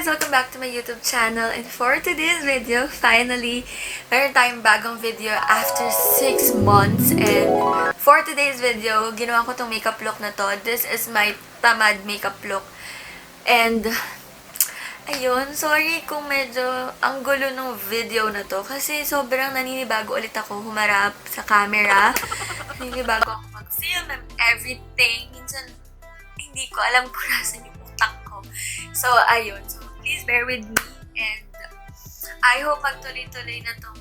guys! Welcome back to my YouTube channel. And for today's video, finally, meron tayong bagong video after 6 months. And for today's video, ginawa ko tong makeup look na to. This is my tamad makeup look. And, ayun, sorry kung medyo ang gulo ng video na to. Kasi sobrang naninibago ulit ako humarap sa camera. Naninibago ako mag-film and everything. Minsan, hindi ko alam kung nasan yung utak ko. So, ayun. So, please bear with me. And, I hope magtuloy-tuloy na tong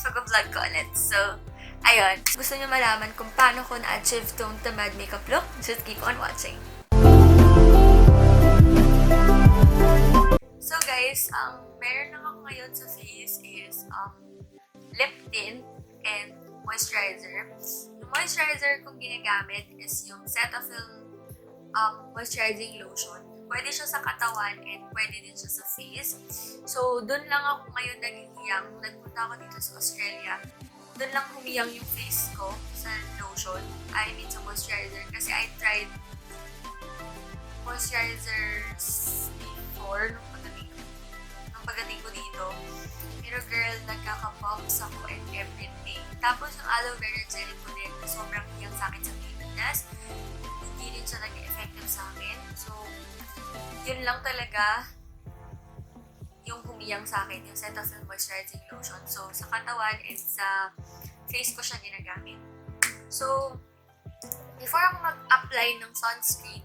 pag-vlog ko ulit. So, ayun. Gusto niyo malaman kung paano ko na-achieve tong tamad makeup look? Just keep on watching. So, guys, meron lang ako ngayon sa face is lip tint and moisturizer. Yung moisturizer kong ginagamit is yung Cetaphil moisturizing lotion. Pwede siya sa katawan and pwede din siya sa face. So, dun lang ako ngayon naghihiyang. Nagpunta ako dito sa Australia. Dun lang humiyang yung face ko sa lotion. I mean sa moisturizer. Kasi I tried moisturizers before nung pagdating ko dito. Pero girl, nagkaka-pops ako and everything. Tapos yung aloe vera gel ko din na sobrang hiyang sa akin sa Pilipinas. Hindi rin siya nag-effective sa akin. So, yun lang talaga yung humiyang sa akin, yung Cetaphil moisturizing lotion. So, sa katawan and sa face ko siya ginagamit. So, before ako mag-apply ng sunscreen,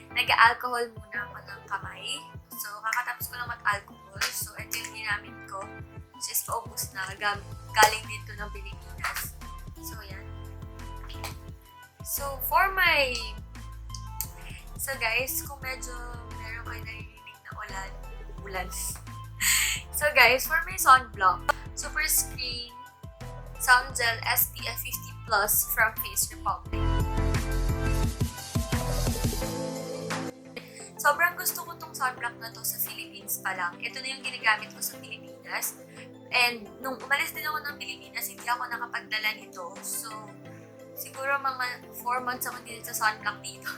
nag-alcohol muna ako ng kamay. So, kakatapos ko lang mag-alcohol. So, ito yung ginamit ko, which is paubos na, galing dito ng Pilipinas. So, yan. So, So guys, kung medyo meron kayo naririnig na ulan. So guys, for my sunblock, Sunscreen Sun Gel SPF 50+ from Face Republic. Sobrang gusto ko tong sunblock na to sa Philippines pa lang. Ito na yung ginagamit ko sa Pilipinas. And nung umalis din ako ng Pilipinas, hindi ako nakapagdala nito. So, siguro mga 4 months ako din sa sunblock dito.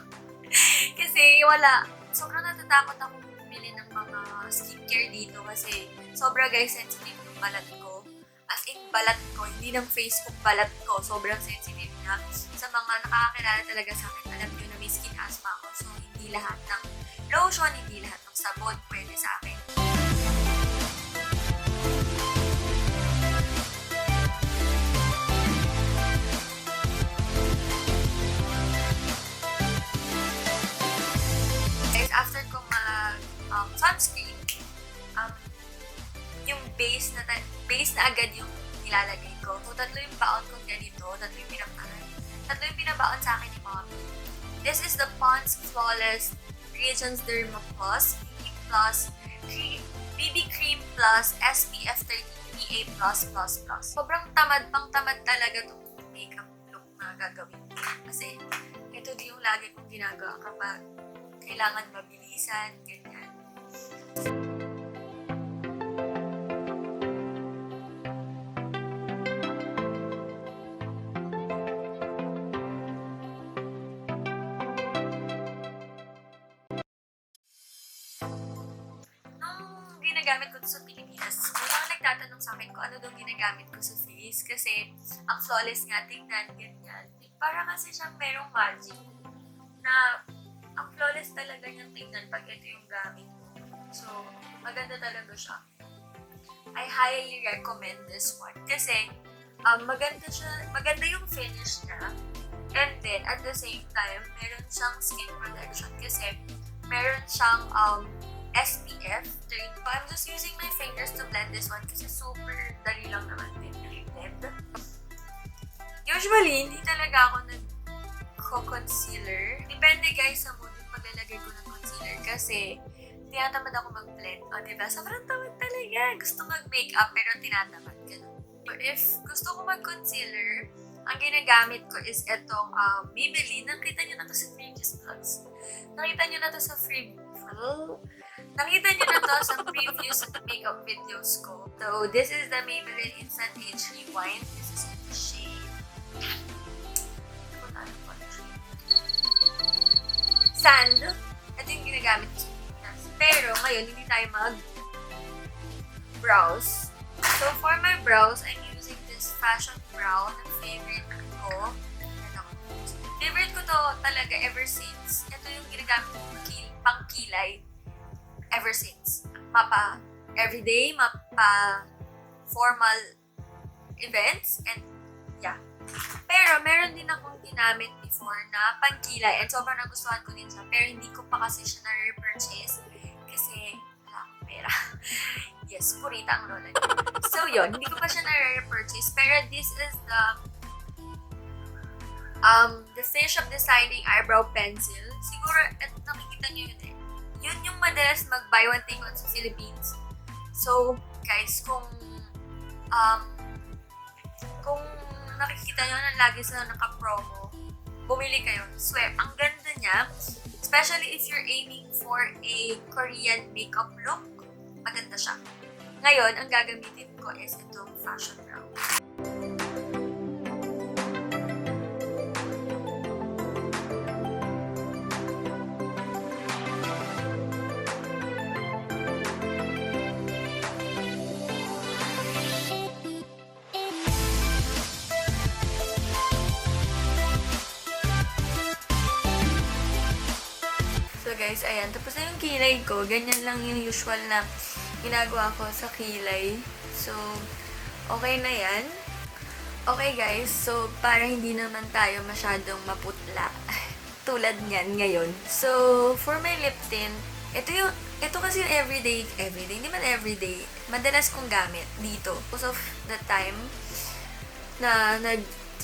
Kasi wala, sobrang natatakot ako bumili ng mga skincare dito kasi sobra guys sensitive yung balat ko. As in balat ko, hindi ng face ko, balat ko. Sobrang sensitive na. Sa mga nakakakilala talaga sa akin, alam nyo na may skin asthma ako. So hindi lahat ng lotion, hindi lahat ng sabon pwede sa akin. After ko mag-sunscreen, yung base na agad yung nilalagay ko. So, tatlo yung baon kong ganito. Tatlo yung pinabaon sa akin ni Mommy. This is the Pond's Flawless Radiance Derma Plus, BB Cream Plus, SPF 30 PA+++. Sobrang tamad talaga itong makeup look na gagawin ko. Kasi, ito din yung lagi kong ginagawa kapag kailangan mabilisan, ganyan. Nung ginagamit ko sa Pilipinas, may mga nagtatanong sa akin kung ano daw ginagamit ko sa face kasi ang flawless nga tingnan, ganyan. Para kasi siyang merong magic na ang flawless talaga niyang tingnan pag ito yung gamit mo. So, maganda talaga siya. I highly recommend this one. Kasi, maganda yung finish niya. And then, at the same time, meron siyang skin protection. Kasi, meron siyang SPF 30. I'm just using my fingers to blend this one kasi super dali lang naman din i-blend. Usually, hindi talaga ako concealer. Depende guys sa mood yung paglalagay ko ng concealer kasi tinatamad ako mag-blend. O diba? Sobrang tamad talaga. Gusto mag-makeup pero tinatamad. Ganun. But if gusto ko mag-concealer, ang ginagamit ko is itong Maybelline. Nakita nyo na to sa previous vlogs. Nakita nyo na to sa previous makeup videos ko. So, this is the Maybelline Instant Age Rewind. This is in the shade Sand. Ito yung ginagamit ko sa Pilipinas. Pero ngayon, hindi tayo mag-brows. So, for my brows, I'm using this Fashionbrow na favorite ko. Favorite ko to talaga ever since. Ito yung ginagamit ko pang kilay ever since. Mapa everyday, mapa formal events, and yeah. Pero meron din akong ginamit before na pangkilay and sobrang nagustuhan ko din siya. Pero hindi ko pa kasi siya na-repurchase kasi wala akong pera. Yes, purita ang lola niya. So yun, hindi ko pa siya na-repurchase. Pero this is the Fish of Designing Eyebrow Pencil. Siguro, nakikita nyo yun eh. Yun yung madalas mag-buy one take one sa Philippines. So, guys, kung nakikita nyo na lagi sila naka-promo, bumili kayo. Swear, ang ganda niya. Especially if you're aiming for a Korean makeup look, maganda siya. Ngayon, ang gagamitin ko is itong Fashionbrow. So guys, ayan. Tapos na yung kilay ko. Ganyan lang yung usual na ginagawa ko sa kilay. So, okay na yan. Okay guys, so para hindi naman tayo masyadong maputla. Tulad niyan ngayon. So, for my lip tint, ito kasi yung everyday, hindi man everyday, madalas kong gamit dito. Most of the time na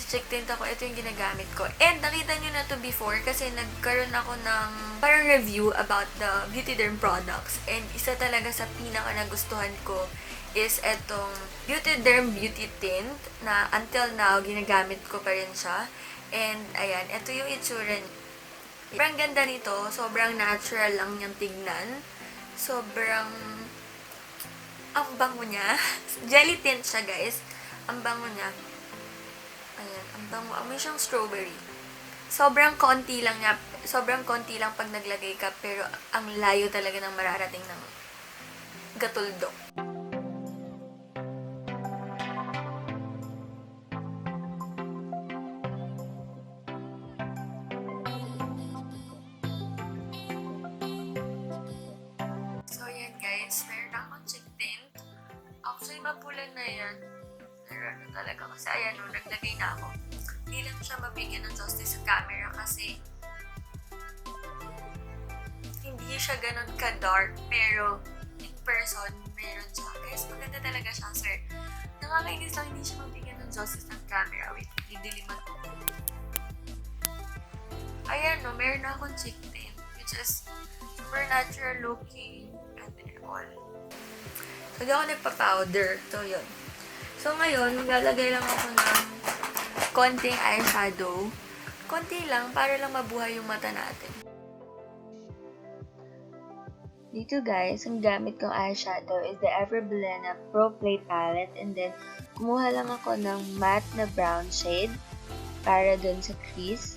check tint ako, ito yung ginagamit ko. And nakita nyo na to before kasi nagkaroon ako ng parang review about the Beautèderm products. And isa talaga sa pinaka nagustuhan ko is itong Beautèderm Beauty Tint na until now, ginagamit ko pa rin siya. And ayan, ito yung itsura niya. Sobrang ganda nito. Sobrang natural lang niyang tignan. Sobrang ang bango niya. Jelly tint siya, guys. Ang bango niya. Ayan, ang bango. Amoy siyang strawberry. Sobrang konti lang niya. Sobrang konti lang pag naglagay ka. Pero ang layo talaga ng mararating ng gatuldok. So, ayan guys. Meron akong cheek tint. Actually, mapulan na yan. Meron talaga. Kasi ayan, naglagay na ako. Hindi lang siya mabigyan ng justice sa camera kasi hindi siya ganun ka-dark. Pero, in person, meron siya. Guys, maganda talaga siya, sir. Nakakainis lang hindi siya mabigyan ng justice ng camera. Wait, didiliman ko. Ayan, no, meron na akong cheek tint. Which is super natural looking and all. So, di ako nagpa-powder. So, yun. So, ngayon, maglalagay lang ako ng konting eyeshadow. Konti lang, para lang mabuhay yung mata natin. Dito guys, ang gamit kong eyeshadow is the Everbilena Pro Play Palette. And then, kumuha lang ako ng matte na brown shade para dun sa crease.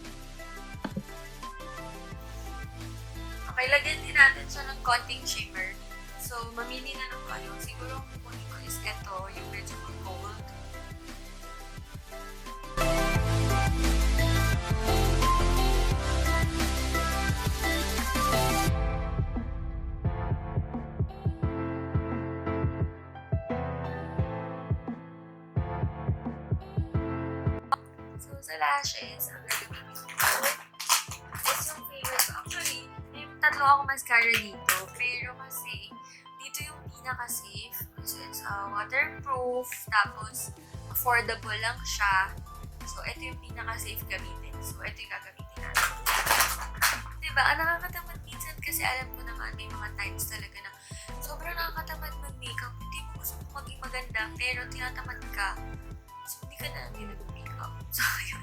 Okay, lagyan din natin siya ng konting shimmer. So, mamili na lang kayo. Siguro ang kukunin ko is ito, yung medyo gold. So, sa lashes, ang gagawin ko is yung favorite ko. Actually, may tatlo ako mascara dito. Pero kasi, dito yung pinaka-safe. Kasi it's waterproof. Tapos, affordable lang siya. So, ito yung pinaka-safe gamitin. So, ito yung gagamitin natin. Diba? Nakakatamad minsan kasi alam ko naman may mga times talaga na sobrang nakakatamad mag-makeup. Hindi mo gusto maging maganda, pero tinatamad ka. So, hindi ka na nag-makeup. So, yun.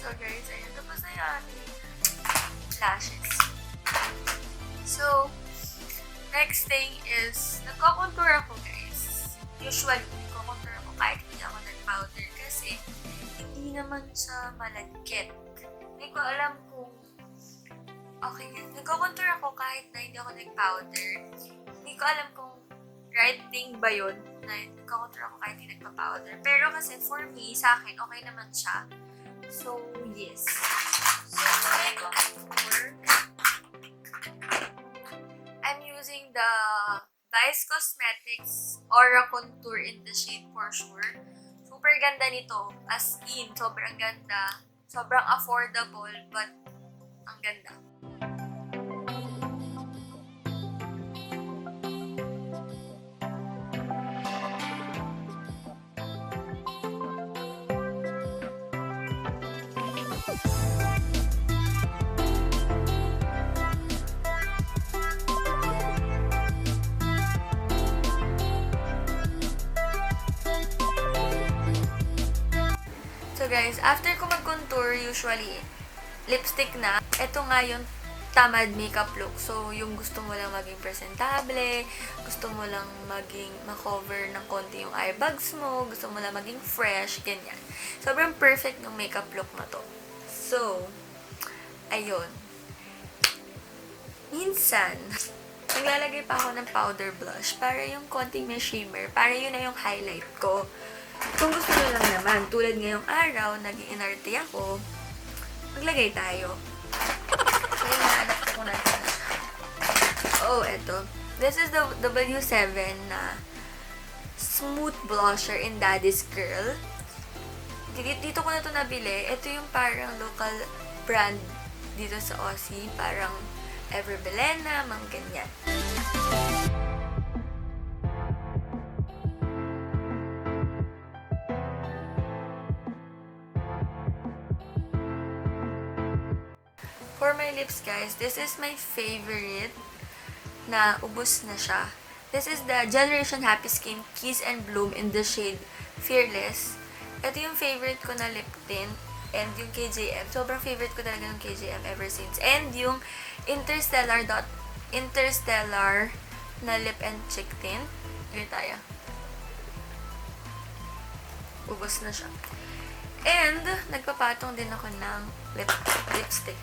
So guys, ayun. Tapos na yung ating lashes. So, next thing is, nagko-contour ako guys. Usually, nagko-contour ako kahit hindi ako nag-powder kasi hindi naman siya malagkit. Hindi ko alam kung okay yan. Nagko-contour ako kahit na hindi ako nag-powder. Hindi ko alam kung right thing ba yun na nagko-contour ako kahit hindi nagpa-powder. Pero kasi for me, sa akin, okay naman siya. So, yes. So, I contour. I'm using the Vice Cosmetics Aura Contour in the shade Porsyur. Super ganda nito. As in, sobrang ganda. Sobrang affordable, but ang ganda. So guys, after ko mag-contour, usually, lipstick na. Ito nga yung tamad makeup look. So, yung gusto mo lang maging presentable, gusto mo lang maging makover ng konti yung eye bags mo, gusto mo lang maging fresh, ganyan. Sobrang perfect ng makeup look na to. So, ayun. Minsan, naglalagay pa ako ng powder blush para yung konting may shimmer, para yun na yung highlight ko. Kung gusto nyo lang naman, tulad ngayong araw, nag-inarte ako, maglagay tayo. So, yung nahanap ko natin. Oh, eto. This is the W7 na smooth blusher in Daddy's Curl. Dito ko na ito nabili. Ito yung parang local brand dito sa Aussie. Parang Everbilena, mga ganyan. For my lips, guys, this is my favorite na ubos na siya. This is the Generation Happy Skin Kiss and Bloom in the shade Fearless. Ito yung favorite ko na lip tint and yung KJM. Sobrang favorite ko talaga yung KJM ever since. And yung Interstellar na Lip and Cheek tint. Here tayo. Ubos na siya. And, nagpapatong din ako ng lipstick.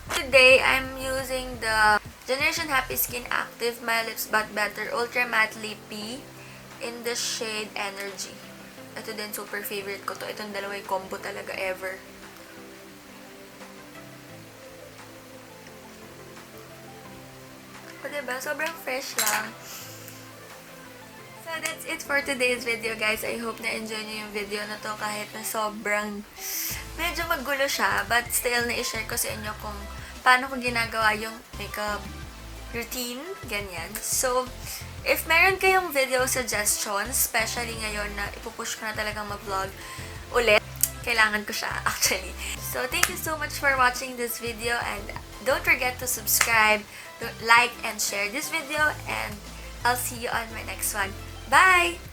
Today, I'm using the Generation Happy Skin Active My Lips But Better Ultra Matte Lippie in the shade Energy. Ito din, super favorite ko to. Itong dalawang combo talaga ever. O, diba? Sobrang fresh lang. So, that's it for today's video, guys. I hope na-enjoy nyo yung video na to kahit na sobrang medyo magulo siya. But still, na-share ko sa inyo kung paano ko ginagawa yung makeup routine. Ganyan. So, if meron kayong video suggestions, especially ngayon na ipupush ko na talagang mag-vlog ulit, kailangan ko siya, actually. So, thank you so much for watching this video and don't forget to subscribe, like, and share this video and I'll see you on my next one. Bye!